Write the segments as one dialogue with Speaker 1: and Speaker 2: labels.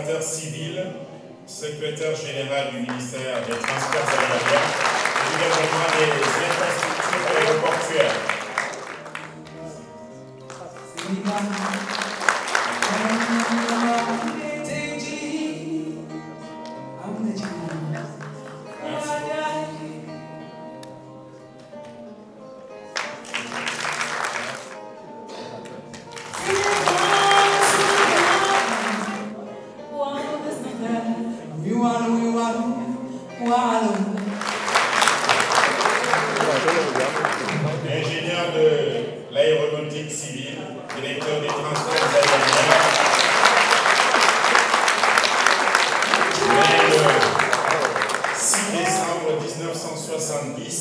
Speaker 1: administrateur civil, secrétaire général du ministère des Transports aériens et du développement des infrastructures aéroportuaires. Ingénieur de l'aéronautique civile, directeur des transports aériens. Né le 6 décembre 1970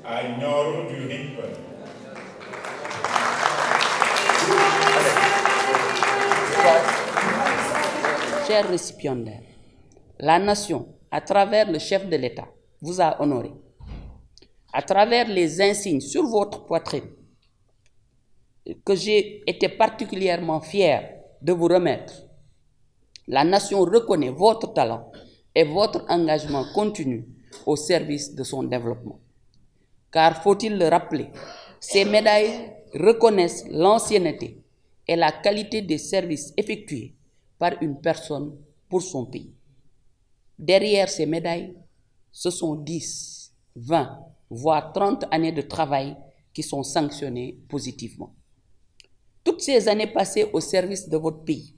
Speaker 1: à Nioro du Rip.
Speaker 2: Chers récipiendaires, la nation, à travers le chef de l'État, vous a honoré. À travers les insignes sur votre poitrine, que j'ai été particulièrement fier de vous remettre, la nation reconnaît votre talent et votre engagement continu au service de son développement. Car faut-il le rappeler, ces médailles reconnaissent l'ancienneté et la qualité des services effectués par une personne pour son pays. Derrière ces médailles, ce sont 10, 20, voire 30 années de travail qui sont sanctionnées positivement. Toutes ces années passées au service de votre pays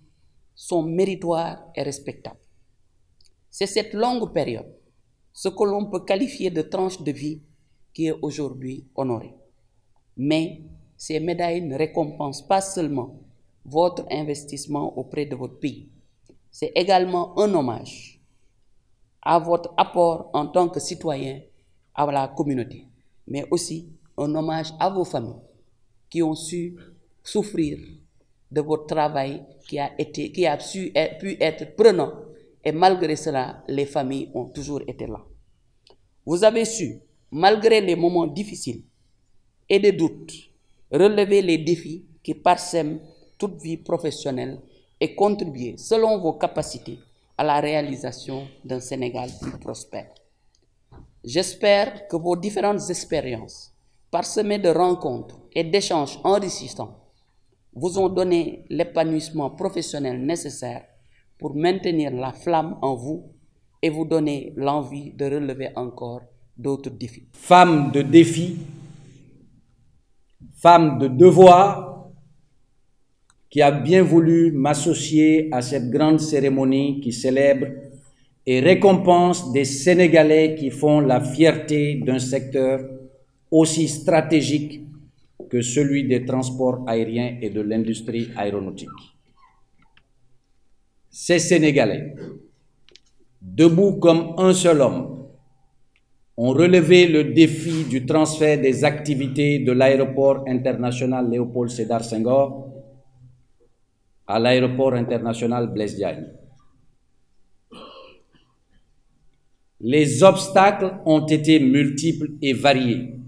Speaker 2: sont méritoires et respectables. C'est cette longue période, ce que l'on peut qualifier de tranche de vie, qui est aujourd'hui honorée. Mais ces médailles ne récompensent pas seulement votre investissement auprès de votre pays. C'est également un hommage à votre apport en tant que citoyen à la communauté, mais aussi un hommage à vos familles qui ont su souffrir de votre travail qui a pu être prenant, et malgré cela, les familles ont toujours été là. Vous avez su, malgré les moments difficiles et des doutes, relever les défis qui parsèment toute vie professionnelle et contribuer, selon vos capacités, à la réalisation d'un Sénégal plus prospère. J'espère que vos différentes expériences, parsemées de rencontres et d'échanges enrichissants, vous ont donné l'épanouissement professionnel nécessaire pour maintenir la flamme en vous et vous donner l'envie de relever encore d'autres défis.
Speaker 3: Femme de défi, femme de devoir, qui a bien voulu m'associer à cette grande cérémonie qui célèbre et récompense des Sénégalais qui font la fierté d'un secteur aussi stratégique que celui des transports aériens et de l'industrie aéronautique. Ces Sénégalais, debout comme un seul homme, ont relevé le défi du transfert des activités de l'aéroport international Léopold Sédar Senghor à l'aéroport international Blaise Diagne. Les obstacles ont été multiples et variés.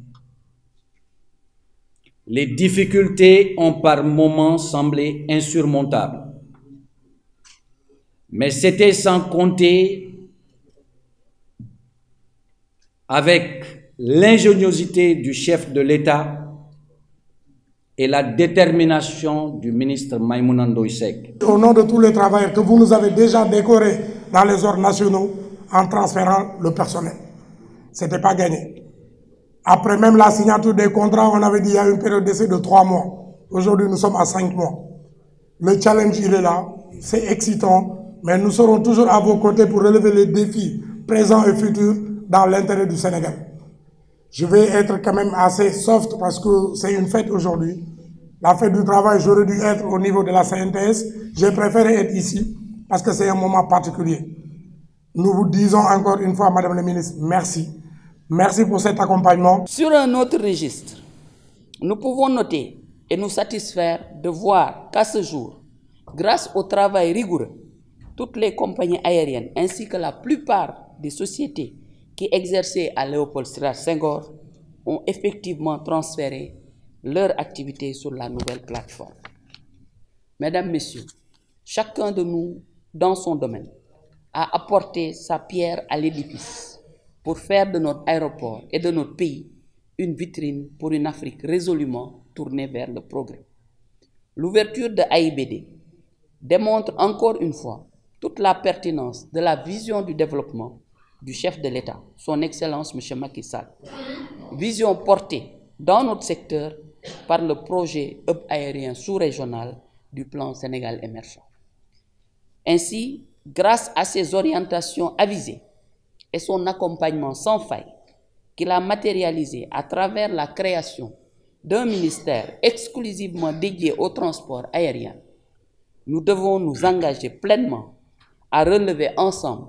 Speaker 3: Les difficultés ont par moments semblé insurmontables. Mais c'était sans compter avec l'ingéniosité du chef de l'État et la détermination du ministre Maïmouna Ndoye Seck.
Speaker 4: Au nom de tous les travailleurs que vous nous avez déjà décorés dans les ordres nationaux en transférant le personnel. Ce n'était pas gagné. Après même la signature des contrats, on avait dit qu'il y a une période d'essai de 3 mois. Aujourd'hui, nous sommes à 5 mois. Le challenge, il est là. C'est excitant, mais nous serons toujours à vos côtés pour relever les défis présents et futurs dans l'intérêt du Sénégal. Je vais être quand même assez soft parce que c'est une fête aujourd'hui. La fête du travail, j'aurais dû être au niveau de la CNTS. J'ai préféré être ici parce que c'est un moment particulier. Nous vous disons encore une fois, Madame la Ministre, merci. Merci pour cet accompagnement.
Speaker 2: Sur un autre registre, nous pouvons noter et nous satisfaire de voir qu'à ce jour, grâce au travail rigoureux, toutes les compagnies aériennes ainsi que la plupart des sociétés qui exerçaient à Léopold Sédar Senghor ont effectivement transféré leur activité sur la nouvelle plateforme. Mesdames, Messieurs, chacun de nous dans son domaine, a apporté sa pierre à l'édifice pour faire de notre aéroport et de notre pays une vitrine pour une Afrique résolument tournée vers le progrès. L'ouverture de AIBD démontre encore une fois toute la pertinence de la vision du développement du chef de l'État, son Excellence M. Macky Sall. Vision portée dans notre secteur par le projet hub aérien sous-régional du plan Sénégal émergent. Ainsi, grâce à ses orientations avisées et son accompagnement sans faille, qu'il a matérialisé à travers la création d'un ministère exclusivement dédié au transport aérien, nous devons nous engager pleinement à relever ensemble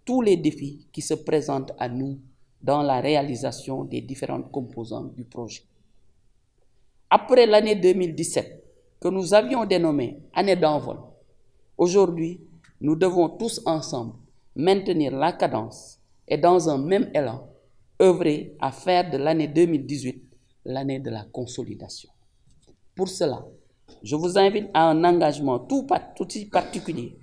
Speaker 2: tous les défis qui se présentent à nous dans la réalisation des différentes composantes du projet. Après l'année 2017, que nous avions dénommée année d'envol, aujourd'hui, nous devons tous ensemble maintenir la cadence et dans un même élan, œuvrer à faire de l'année 2018 l'année de la consolidation. Pour cela, je vous invite à un engagement tout particulier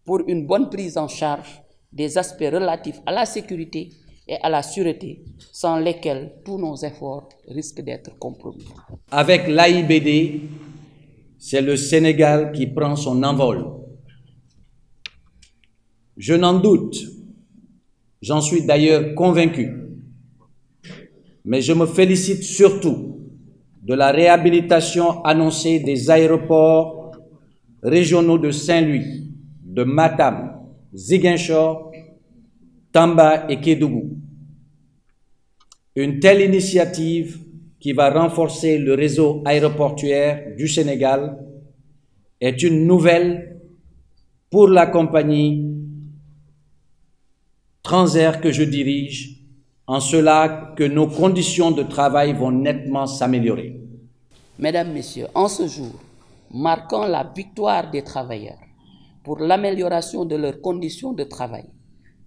Speaker 2: pour une bonne prise en charge des aspects relatifs à la sécurité et à la sûreté, sans lesquels tous nos efforts risquent d'être compromis.
Speaker 3: Avec l'AIBD, c'est le Sénégal qui prend son envol. Je n'en doute, j'en suis d'ailleurs convaincu, mais je me félicite surtout de la réhabilitation annoncée des aéroports régionaux de Saint-Louis, de Matam, Ziguinchor, Tamba et Kédougou. Une telle initiative qui va renforcer le réseau aéroportuaire du Sénégal est une nouvelle pour la compagnie Transair que je dirige, en cela que nos conditions de travail vont nettement s'améliorer.
Speaker 2: Mesdames, Messieurs, en ce jour, marquant la victoire des travailleurs pour l'amélioration de leurs conditions de travail,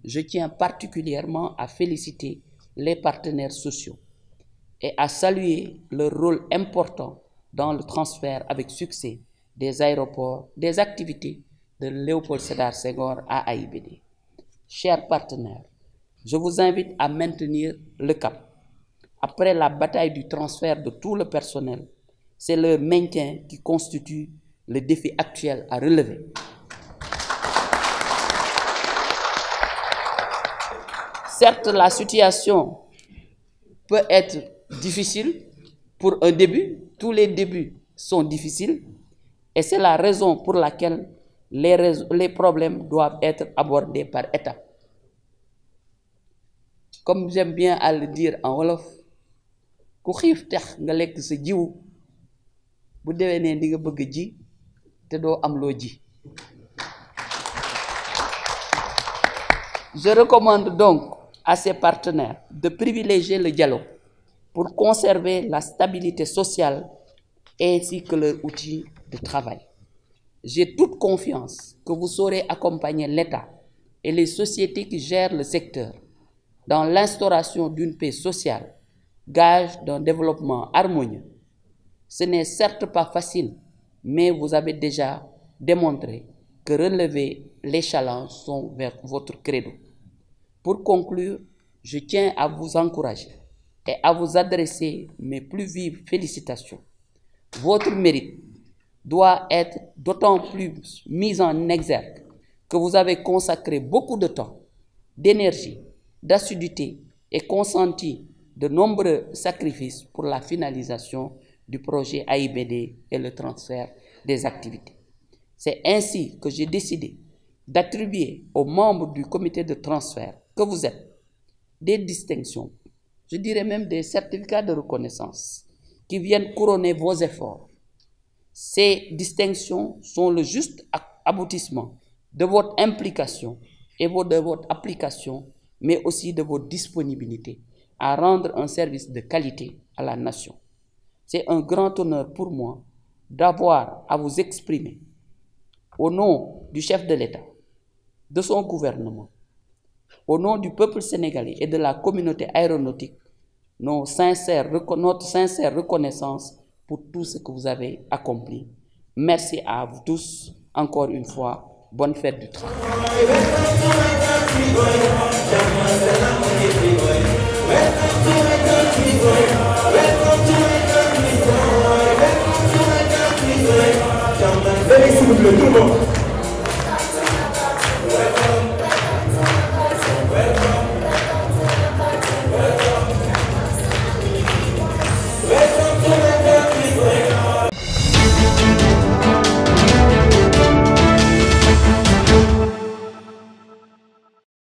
Speaker 2: je tiens particulièrement à féliciter les partenaires sociaux et à saluer leur rôle important dans le transfert avec succès des aéroports, des activités de Léopold Sédar Senghor à AIBD. Chers partenaires, je vous invite à maintenir le cap. Après la bataille du transfert de tout le personnel, c'est leur maintien qui constitue le défi actuel à relever. Certes, la situation peut être difficile pour un début. Tous les débuts sont difficiles et c'est la raison pour laquelle les problèmes doivent être abordés par étapes. Comme j'aime bien à le dire en wolof, ku xiif tax nga lekk sa jiwu bu déwénee di nga bëgg ji te doo am loo ji. Je recommande donc à ses partenaires de privilégier le dialogue pour conserver la stabilité sociale ainsi que leur outil de travail. J'ai toute confiance que vous saurez accompagner l'État et les sociétés qui gèrent le secteur dans l'instauration d'une paix sociale, gage d'un développement harmonieux. Ce n'est certes pas facile, mais vous avez déjà démontré que relever les challenges sont vers votre credo. Pour conclure, je tiens à vous encourager et à vous adresser mes plus vives félicitations. Votre mérite doit être d'autant plus mis en exergue que vous avez consacré beaucoup de temps, d'énergie, d'assiduité et consenti de nombreux sacrifices pour la finalisation du projet AIBD et le transfert des activités. C'est ainsi que j'ai décidé d'attribuer aux membres du comité de transfert que vous êtes des distinctions, je dirais même des certificats de reconnaissance qui viennent couronner vos efforts. Ces distinctions sont le juste aboutissement de votre implication et de votre application, mais aussi de votre disponibilité à rendre un service de qualité à la nation. C'est un grand honneur pour moi d'avoir à vous exprimer au nom du chef de l'État, de son gouvernement, au nom du peuple sénégalais et de la communauté aéronautique, notre sincère reconnaissance pour tout ce que vous avez accompli. Merci à vous tous, encore une fois, Bonne fête du travail.
Speaker 5: Venez s'il vous plaît, tout le monde.